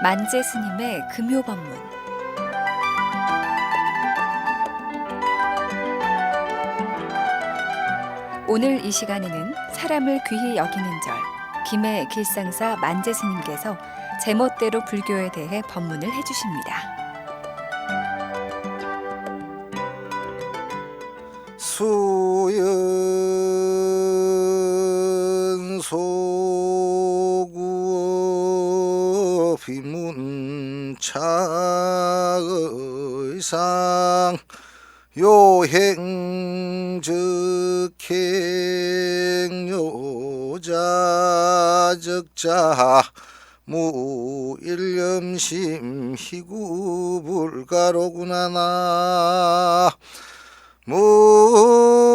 만재 스님의 금요법문. 오늘 이 시간에는 사람을 귀히 여기는 절, 김해 길상사 만재 스님께서 제멋대로 불교에 대해 법문을 해주십니다. 수연 소구 비문차의상 요행즉행요자적자 무일념심 희구불가로구나 나 무아이미타불.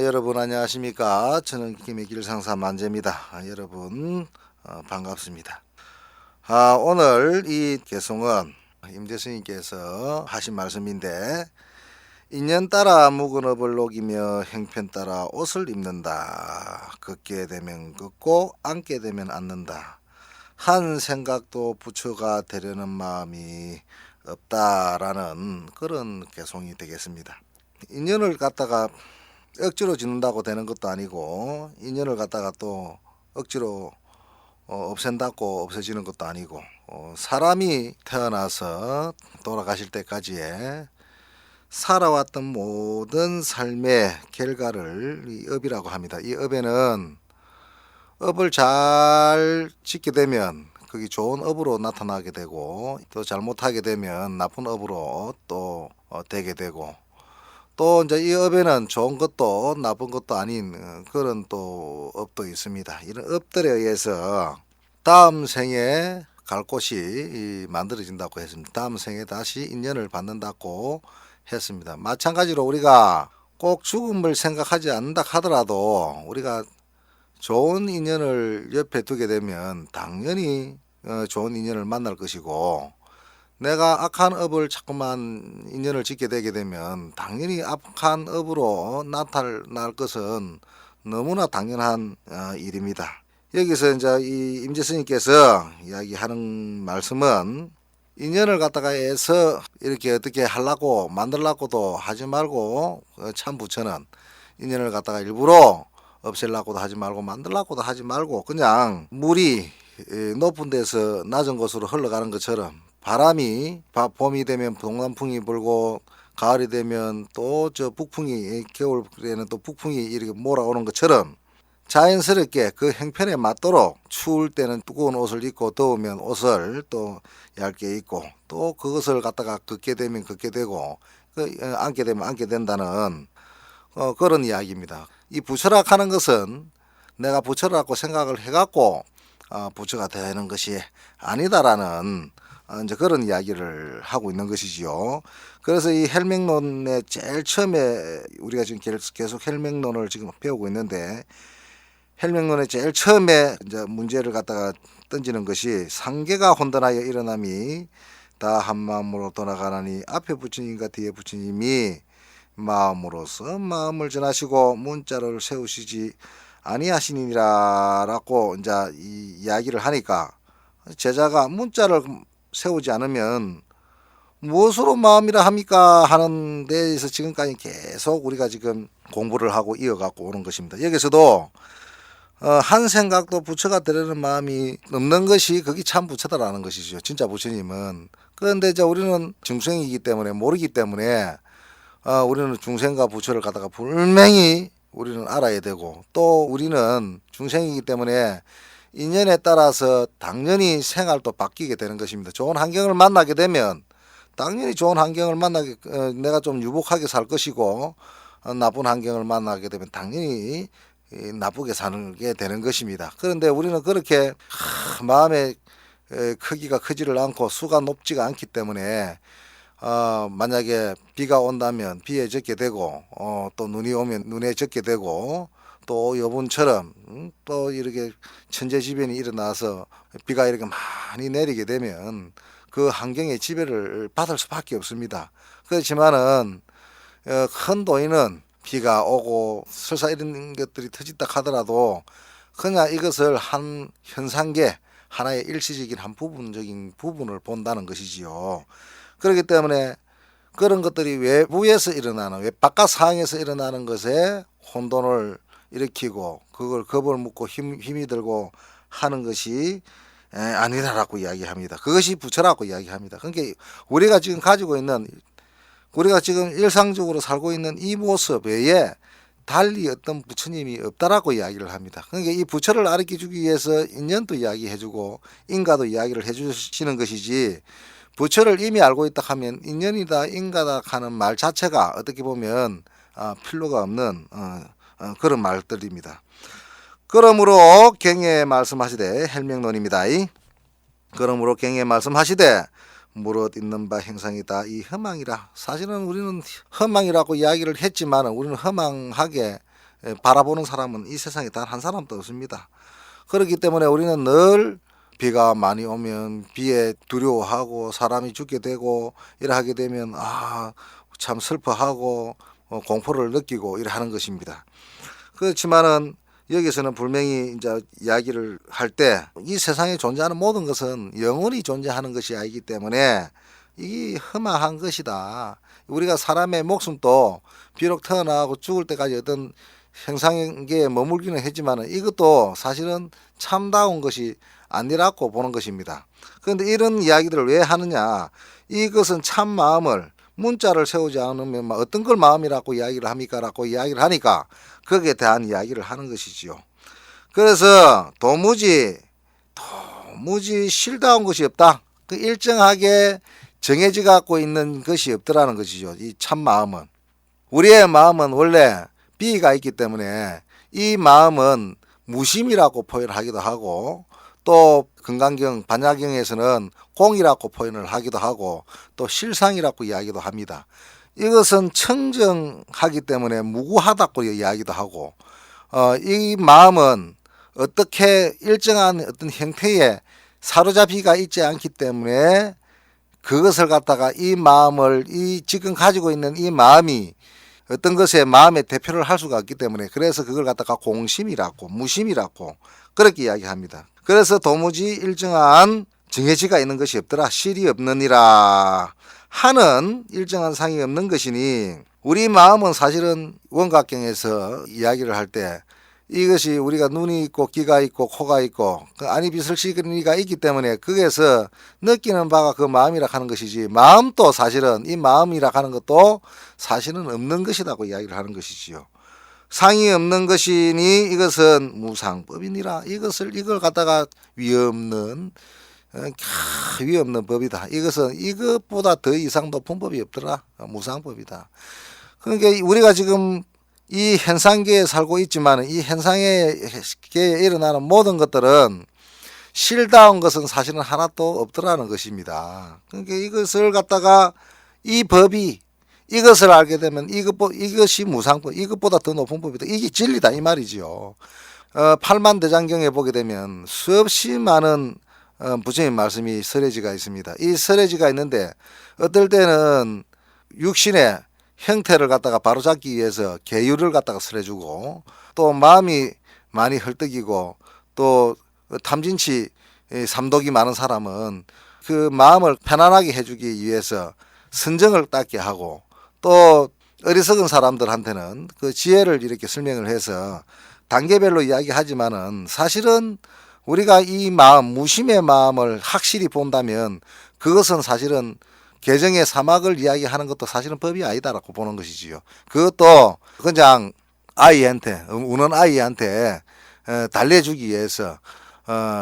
여러분 안녕하십니까? 저는 김해 길상사 만재입니다. 여러분 반갑습니다. 오늘 이 개송은 임재 스님께서 하신 말씀인데, 인연 따라 묵은 업을 녹이며 형편 따라 옷을 입는다. 걷게 되면 걷고 앉게 되면 앉는다. 한 생각도 부처가 되려는 마음이 없다라는 그런 개송이 되겠습니다. 인연을 갖다가 억지로 짓는다고 되는 것도 아니고, 인연을 갖다가 또 억지로 없앤다고 없어지는 것도 아니고, 사람이 태어나서 돌아가실 때까지의 살아왔던 모든 삶의 결과를 이 업이라고 합니다. 이 업에는 업을 잘 짓게 되면 그게 좋은 업으로 나타나게 되고, 또 잘못하게 되면 나쁜 업으로 또 되게 되고, 또 이제 이 업에는 좋은 것도 나쁜 것도 아닌 그런 또 업도 있습니다. 이런 업들에 의해서 다음 생에 갈 곳이 만들어진다고 했습니다. 다음 생에 다시 인연을 받는다고 했습니다. 마찬가지로 우리가 꼭 죽음을 생각하지 않는다 하더라도 우리가 좋은 인연을 옆에 두게 되면 당연히 좋은 인연을 만날 것이고, 내가 악한 업을 자꾸만 인연을 짓게 되게 되면 당연히 악한 업으로 나타날 것은 너무나 당연한 일입니다. 여기서 이제 이 임재 스님께서 이야기하는 말씀은, 인연을 갖다가 해서 이렇게 어떻게 하려고 만들려고도 하지 말고, 참 부처는 인연을 갖다가 일부러 없애려고도 하지 말고 만들려고도 하지 말고 그냥 물이 높은 데서 낮은 곳으로 흘러가는 것처럼, 바람이 봄이 되면 동남풍이 불고 가을이 되면 또 저 북풍이, 겨울에는 또 북풍이 이렇게 몰아오는 것처럼 자연스럽게 그 형편에 맞도록 추울 때는 두꺼운 옷을 입고 더우면 옷을 또 얇게 입고, 또 그것을 갖다가 걷게 되면 걷게 되고 앉게 되면 앉게 된다는 그런 이야기입니다. 이 부처락하는 것은 내가 부처라고 생각을 해갖고 부처가 되는 것이 아니다라는 이제 그런 이야기를 하고 있는 것이지요. 그래서 이 헬맹론의 제일 처음에, 우리가 지금 계속 헬맹론을 지금 배우고 있는데, 헬맹론의 제일 처음에 이제 문제를 갖다가 던지는 것이, 상계가 혼돈하여 일어남이 다 한 마음으로 돌아가나니 앞에 부처님과 뒤에 부처님이 마음으로서 마음을 전하시고 문자를 세우시지 아니하시니라라고 이제 이 이야기를 하니까, 제자가 문자를 세우지 않으면 무엇으로 마음이라 합니까 하는 데에서 지금까지 계속 우리가 지금 공부를 하고 이어갖고 오는 것입니다. 여기서도 한 생각도 부처가 되려는 마음이 없는 것이 그게 참 부처다라는 것이죠. 진짜 부처님은. 그런데 이제 우리는 중생이기 때문에 모르기 때문에 우리는 중생과 부처를 갖다가 분명히 우리는 알아야 되고, 또 우리는 중생이기 때문에 인연에 따라서 당연히 생활도 바뀌게 되는 것입니다. 좋은 환경을 만나게 되면 당연히 좋은 환경을 만나게, 내가 좀 유복하게 살 것이고, 나쁜 환경을 만나게 되면 당연히 나쁘게 살게 되는 것입니다. 그런데 우리는 그렇게 마음의 크기가 크지를 않고 수가 높지가 않기 때문에, 만약에 비가 온다면 비에 젖게 되고, 또 눈이 오면 눈에 젖게 되고, 또 요번처럼 또 이렇게 천재지변이 일어나서 비가 이렇게 많이 내리게 되면 그 환경에 지배를 받을 수밖에 없습니다. 그렇지만은 큰 도인은 비가 오고 설사 이런 것들이 터진다 하더라도 그냥 이것을 한 현상계 하나의 일시적인 한 부분적인 부분을 본다는 것이지요. 그렇기 때문에 그런 것들이 외부에서 일어나는 외바깥 상황에서 일어나는 것에 혼돈을 일으키고 그걸 겁을 먹고 힘이 들고 하는 것이 아니라고 이야기합니다. 그것이 부처라고 이야기합니다. 그러니까 우리가 지금 가지고 있는 우리가 지금 일상적으로 살고 있는 이 모습 외에 달리 어떤 부처님이 없다라고 이야기를 합니다. 그러니까 이 부처를 가르쳐주기 위해서 인연도 이야기해주고 인가도 이야기를 해주시는 것이지 부처를 이미 알고 있다 하면 인연이다 인가다 하는 말 자체가 어떻게 보면 필요가 없는 그런 말들입니다. 그러므로 경에 말씀하시되 헬명론입니다. 그러므로 경에 말씀하시되 무릇 있는 바 행상이다 이 허망이라. 사실은 우리는 허망이라고 이야기를 했지만 우리는 허망하게 바라보는 사람은 이 세상에 단 한 사람도 없습니다. 그렇기 때문에 우리는 늘 비가 많이 오면 비에 두려워하고 사람이 죽게 되고 이래 하게 되면 참 슬퍼하고 공포를 느끼고 이래 하는 것입니다. 그렇지만은 여기서는 분명히 이제 이야기를 할 때 이 세상에 존재하는 모든 것은 영원히 존재하는 것이 아니기 때문에 이게 허망한 것이다. 우리가 사람의 목숨도 비록 태어나고 죽을 때까지 어떤 형상계에 머물기는 했지만 이것도 사실은 참다운 것이 아니라고 보는 것입니다. 그런데 이런 이야기들을 왜 하느냐? 이것은 참 마음을 문자를 세우지 않으면 어떤 걸 마음이라고 이야기를 합니까? 라고 이야기를 하니까 거기에 대한 이야기를 하는 것이지요. 그래서 도무지 실다운 것이 없다. 그 일정하게 정해져 갖고 있는 것이 없더라는 것이죠. 이 참 마음은. 우리의 마음은 원래 비가 있기 때문에 이 마음은 무심이라고 표현하기도 하고 또 금강경 반야경에서는 공이라고 표현을 하기도 하고 또 실상이라고 이야기도 합니다. 이것은 청정하기 때문에 무구하다고 이야기도 하고 이 마음은 어떻게 일정한 어떤 형태에 사로잡히가 있지 않기 때문에 그것을 갖다가 이 마음을 지금 가지고 있는 이 마음이 어떤 것에 마음의 대표를 할 수가 없기 때문에 그래서 그걸 갖다가 공심이라고 무심이라고 그렇게 이야기합니다. 그래서 도무지 일정한 정해지가 있는 것이 없더라. 실이 없느니라 하는 일정한 상이 없는 것이니 우리 마음은 사실은 원각경에서 이야기를 할 때 이것이 우리가 눈이 있고 귀가 있고 코가 있고 그 안이 비설시그니가 있기 때문에 거기에서 느끼는 바가 그 마음이라 하는 것이지 마음도 사실은 이 마음이라 하는 것도 사실은 없는 것이라고 이야기를 하는 것이지요. 상이 없는 것이니 이것은 무상법이니라. 이걸 갖다가 위없는 법이다. 이것은 이것보다 더 이상 높은 법이 없더라. 무상법이다. 그러니까 우리가 지금 이 현상계에 살고 있지만 이 현상계에 일어나는 모든 것들은 실다운 것은 사실은 하나도 없더라는 것입니다. 그러니까 이것을 갖다가 이 법이 이것을 알게 되면 이것이 무상법, 이것보다 더 높은 법이다. 이게 진리다 이 말이지요. 팔만대장경에 보게 되면 수없이 많은 부처님 말씀이 설해지가 있습니다. 이 설해지가 있는데 어떨 때는 육신의 형태를 갖다가 바로잡기 위해서 계율을 갖다가 설해주고 또 마음이 많이 헐떡이고 또 탐진치 삼독이 많은 사람은 그 마음을 편안하게 해주기 위해서 선정을 닦게 하고 또 어리석은 사람들한테는 그 지혜를 이렇게 설명을 해서 단계별로 이야기하지만은 사실은 우리가 이 마음 무심의 마음을 확실히 본다면 그것은 사실은 개정의 사막을 이야기하는 것도 사실은 법이 아니다라고 보는 것이지요. 그것도 그냥 아이한테 우는 아이한테 달래주기 위해서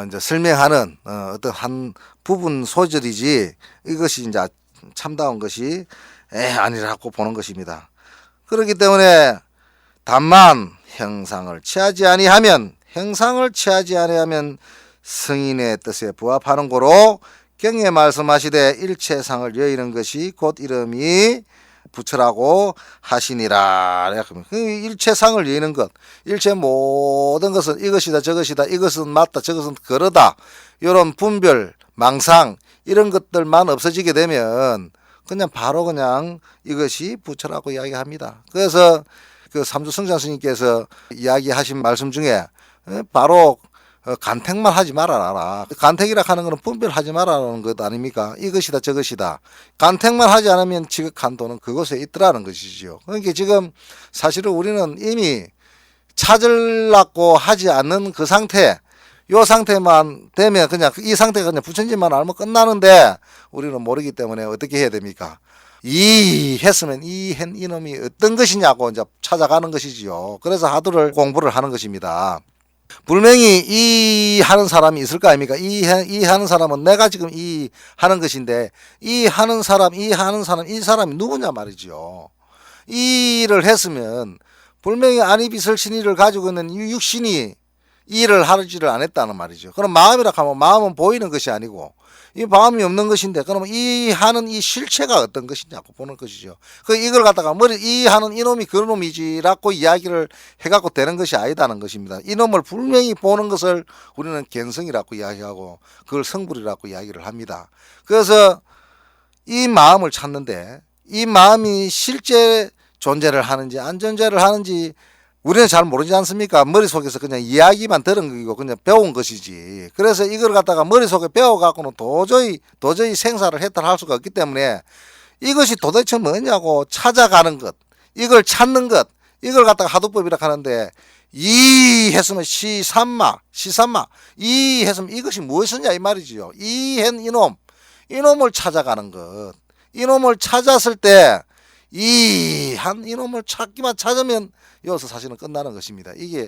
이제 설명하는 어떤 한 부분 소절이지 이것이 이제 참다운 것이 아니라고 보는 것입니다. 그렇기 때문에 다만 형상을 취하지 아니하면 성인의 뜻에 부합하는 고로 경에 말씀하시되 일체상을 여의는 것이 곧 이름이 부처라고 하시니라. 일체상을 여의는 것, 일체 모든 것은 이것이다 저것이다 이것은 맞다 저것은 그러다 이런 분별 망상 이런 것들만 없어지게 되면 그냥 바로 그냥 이것이 부처라고 이야기합니다. 그래서 그 삼주성장 스님께서 이야기하신 말씀 중에 바로 간택만 하지 말아라. 간택이라 하는 것은 분별하지 말아라는 것 아닙니까? 이것이다 저것이다. 간택만 하지 않으면 지극한 도는 그곳에 있더라는 것이지요. 그러니까 지금 사실은 우리는 이미 찾으려고 하지 않는 그 상태, 요 상태만 되면 그냥 이 상태가 그냥 부처님만 알면 끝나는데 우리는 모르기 때문에 어떻게 해야 됩니까? 이 했으면 이 한 이놈이 어떤 것이냐고 이제 찾아가는 것이지요. 그래서 하도를 공부를 하는 것입니다. 분명히 이 하는 사람이 있을 거 아닙니까? 이 하는 사람은 내가 지금 이 하는 것인데 이 하는 사람, 이 사람이 누구냐 말이죠. 이 일을 했으면 분명히 안이비설 신의를 가지고 있는 이 육신이 이 일을 하지를 안 했다는 말이죠. 그럼 마음이라 하면 마음은 보이는 것이 아니고 이 마음이 없는 것인데 그러면 이 하는 이 실체가 어떤 것이냐고 보는 것이죠. 그 이걸 갖다가 이 하는 이놈이 그 놈이지라고 이야기를 해갖고 되는 것이 아니다는 것입니다. 이놈을 분명히 보는 것을 우리는 견성이라고 이야기하고 그걸 성불이라고 이야기를 합니다. 그래서 이 마음을 찾는데 이 마음이 실제 존재를 하는지 안 존재를 하는지 우리는 잘 모르지 않습니까? 머릿속에서 그냥 이야기만 들은 거고 그냥 배운 것이지. 그래서 이걸 갖다가 머릿속에 배워갖고는 도저히 생사를 해탈할 수가 없기 때문에 이것이 도대체 뭐냐고 찾아가는 것, 이걸 찾는 것, 이걸 갖다가 하도법이라 하는데 이 했으면 시삼마 이 했으면 이것이 무엇이냐 이 말이지요. 이한 이놈을 찾아가는 것, 이놈을 찾았을 때 이 한 이놈을 찾기만 찾으면 여기서 사실은 끝나는 것입니다. 이게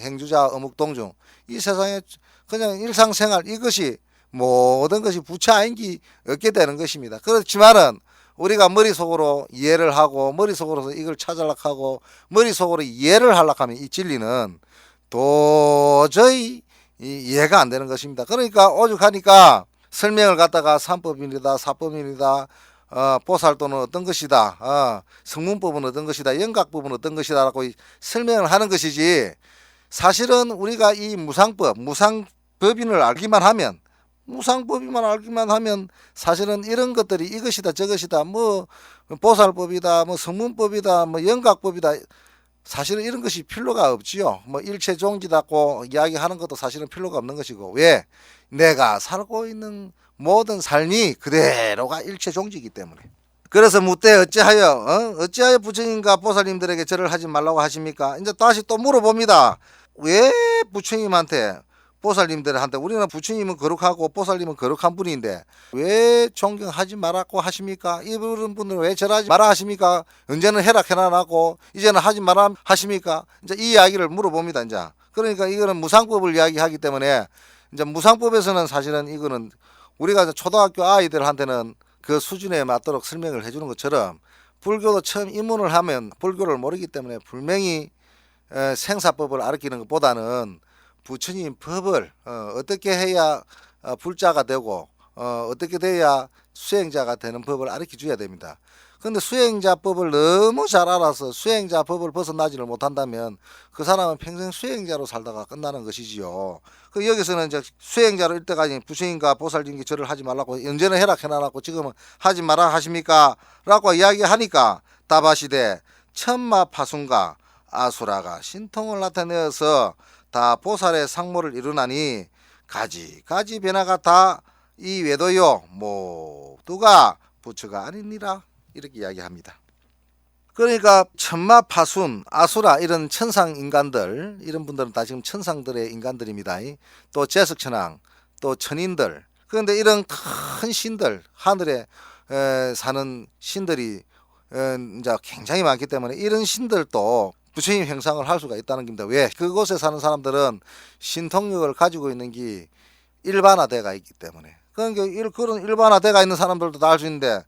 행주자 어묵동중 이 세상에 그냥 일상생활 이것이 모든 것이 부처 아닌기 얻게 되는 것입니다. 그렇지만은 우리가 머릿속으로 이해를 하고 머릿속으로 이걸 찾으려고 하고 머릿속으로 이해를 하려고 하면 이 진리는 도저히 이해가 안 되는 것입니다. 그러니까 오죽하니까 설명을 갖다가 삼법입니다, 사법입니다, 보살도는 어떤 것이다, 성문법은 어떤 것이다, 영각법은 어떤 것이다 라고 설명을 하는 것이지, 사실은 우리가 이 무상법인을 알기만 하면 사실은 이런 것들이 이것이다 저것이다 뭐 보살법이다 뭐 성문법이다 뭐 영각법이다 사실은 이런 것이 필요가 없지요. 뭐 일체종지다고 이야기하는 것도 사실은 필요가 없는 것이고, 왜? 내가 살고 있는 모든 삶이 그대로가 일체종지이기 때문에. 그래서 묻되 어찌하여 부처님과 보살님들에게 절을 하지 말라고 하십니까? 이제 다시 또 물어봅니다. 왜 부처님한테 보살님들한테, 우리는 부처님은 거룩하고 보살님은 거룩한 분인데 왜 존경하지 말라고 하십니까? 이런 분들은 왜 절하지 말아 하십니까? 언제는 해락해놔라고 이제는 하지 말아 하십니까? 이제 이 이야기를 물어봅니다. 이제 그러니까 이거는 무상법을 이야기하기 때문에 이제 무상법에서는 사실은 이거는 우리가 초등학교 아이들한테는 그 수준에 맞도록 설명을 해주는 것처럼 불교도 처음 입문을 하면 불교를 모르기 때문에 분명히 생사법을 가르치는 것보다는 부처님 법을 어떻게 해야 불자가 되고 어떻게 돼야 수행자가 되는 법을 가르쳐 줘야 됩니다. 그런데 수행자 법을 너무 잘 알아서 수행자 법을 벗어나지를 못한다면 그 사람은 평생 수행자로 살다가 끝나는 것이지요. 그 여기서는 이제 수행자로 일때까지 부처님과 보살님께 절을 하지 말라고 언제는 해락해놔라고 지금은 하지 마라 하십니까? 라고 이야기하니까 답하시되 천마 파순과 아수라가 신통을 나타내어서 다 보살의 상모를 이루나니 가지 변화가 다 이 외도요 모두가 부처가 아니니라 이렇게 이야기합니다. 그러니까 천마 파순 아수라 이런 천상 인간들, 이런 분들은 다 지금 천상들의 인간들입니다. 또 제석천왕 또 천인들, 그런데 이런 큰 신들, 하늘에 사는 신들이 이제 굉장히 많기 때문에 이런 신들도 부처님 형상을 할 수가 있다는 겁니다. 왜? 그곳에 사는 사람들은 신통력을 가지고 있는 게 일반화되가 있기 때문에. 그러니까 그런 일반화되가 있는 사람들도 다 알 수 있는데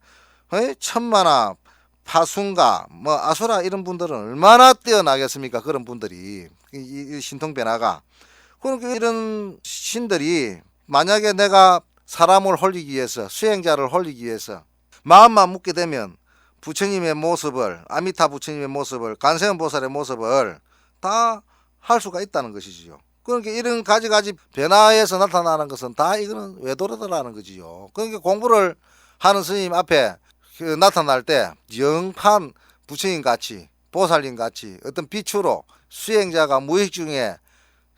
천마나 파순가 뭐 아수라 이런 분들은 얼마나 뛰어나겠습니까? 그런 분들이 이 신통 변화가. 그러니까 이런 신들이 만약에 내가 사람을 홀리기 위해서, 수행자를 홀리기 위해서 마음만 묻게 되면 부처님의 모습을, 아미타 부처님의 모습을, 간세음 보살의 모습을 다 할 수가 있다는 것이지요. 그러니까 이런 가지가지 변화에서 나타나는 것은 다 이거는 외도라는 거지요. 그러니까 공부를 하는 스님 앞에 나타날 때 영판 부처님 같이 보살님 같이 어떤 빛으로 수행자가 무익 중에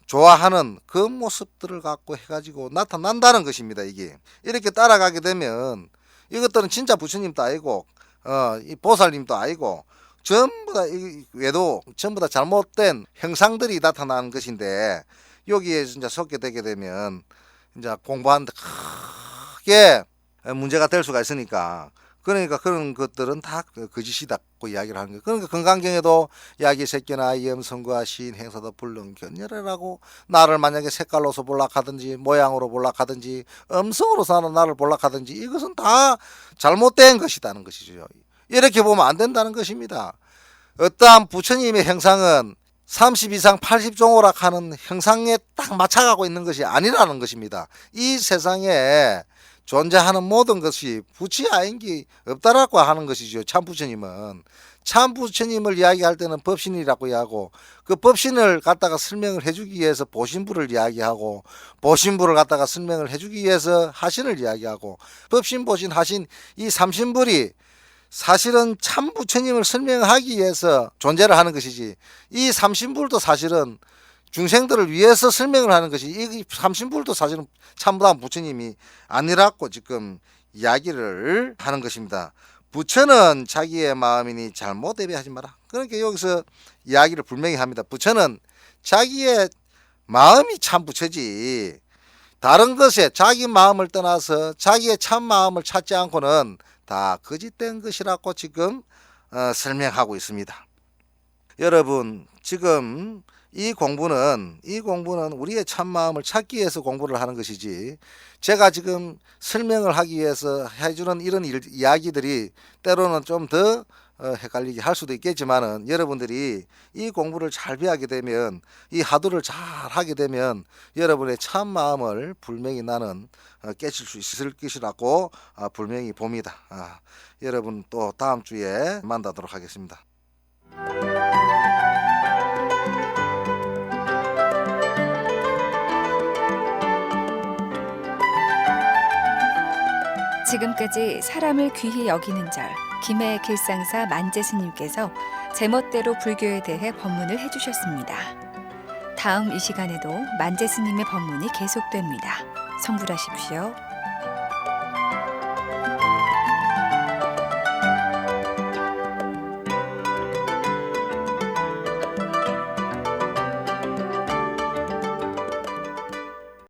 좋아하는 그 모습들을 갖고 해가지고 나타난다는 것입니다. 이게 이렇게 따라가게 되면 이것들은 진짜 부처님도 아니고 이 보살님도 아니고 전부 다 외도 전부 다 잘못된 형상들이 나타나는 것인데 여기에 진짜 속게 되게 되면 이제 공부하는데 크게 문제가 될 수가 있으니까 그러니까 그런 것들은 다 거짓이다고 이야기를 하는 거예요. 그러니까 건강경에도 야기 새끼나 염성과 시인 행사도 불능 견열해라고 나를 만약에 색깔로서 볼락하든지 모양으로 볼락하든지 음성으로 사는 나를 볼락하든지 이것은 다 잘못된 것이다는 것이죠. 이렇게 보면 안 된다는 것입니다. 어떠한 부처님의 형상은 30 이상 80종오락 하는 형상에 딱 맞춰가고 있는 것이 아니라는 것입니다. 이 세상에 존재하는 모든 것이 부치 아인기 없다라고 하는 것이죠. 참 부처님은 참 부처님을 이야기할 때는 법신이라고 하고 그 법신을 갖다가 설명을 해주기 위해서 보신부를 이야기하고 보신부를 갖다가 설명을 해주기 위해서 하신을 이야기하고 법신 보신 하신 이 삼신불이 사실은 참 부처님을 설명하기 위해서 존재를 하는 것이지 이 삼신불도 사실은 중생들을 위해서 설명을 하는 것이 이 삼신불도 사실은 참부한 부처님이 아니라고 지금 이야기를 하는 것입니다. 부처는 자기의 마음이니 잘못 예배하지 마라. 그러니까 여기서 이야기를 분명히 합니다. 부처는 자기의 마음이 참 부처지 다른 것에 자기 마음을 떠나서 자기의 참 마음을 찾지 않고는 다 거짓된 것이라고 지금 설명하고 있습니다. 여러분 지금 이 공부는 우리의 참마음을 찾기 위해서 공부를 하는 것이지 제가 지금 설명을 하기 위해서 해주는 이런 이야기들이 때로는 좀 더 헷갈리게 할 수도 있겠지만은 여러분들이 이 공부를 잘 배하게 되면 이 하도를 잘 하게 되면 여러분의 참마음을 분명히 나는 깨칠 수 있을 것이라고 분명히 봅니다. 여러분 또 다음 주에 만나도록 하겠습니다. 지금까지 사람을 귀히 여기는 절 김해 길상사 만재스님께서 제멋대로 불교에 대해 법문을 해주셨습니다. 다음 이 시간에도 만재스님의 법문이 계속됩니다. 성불하십시오.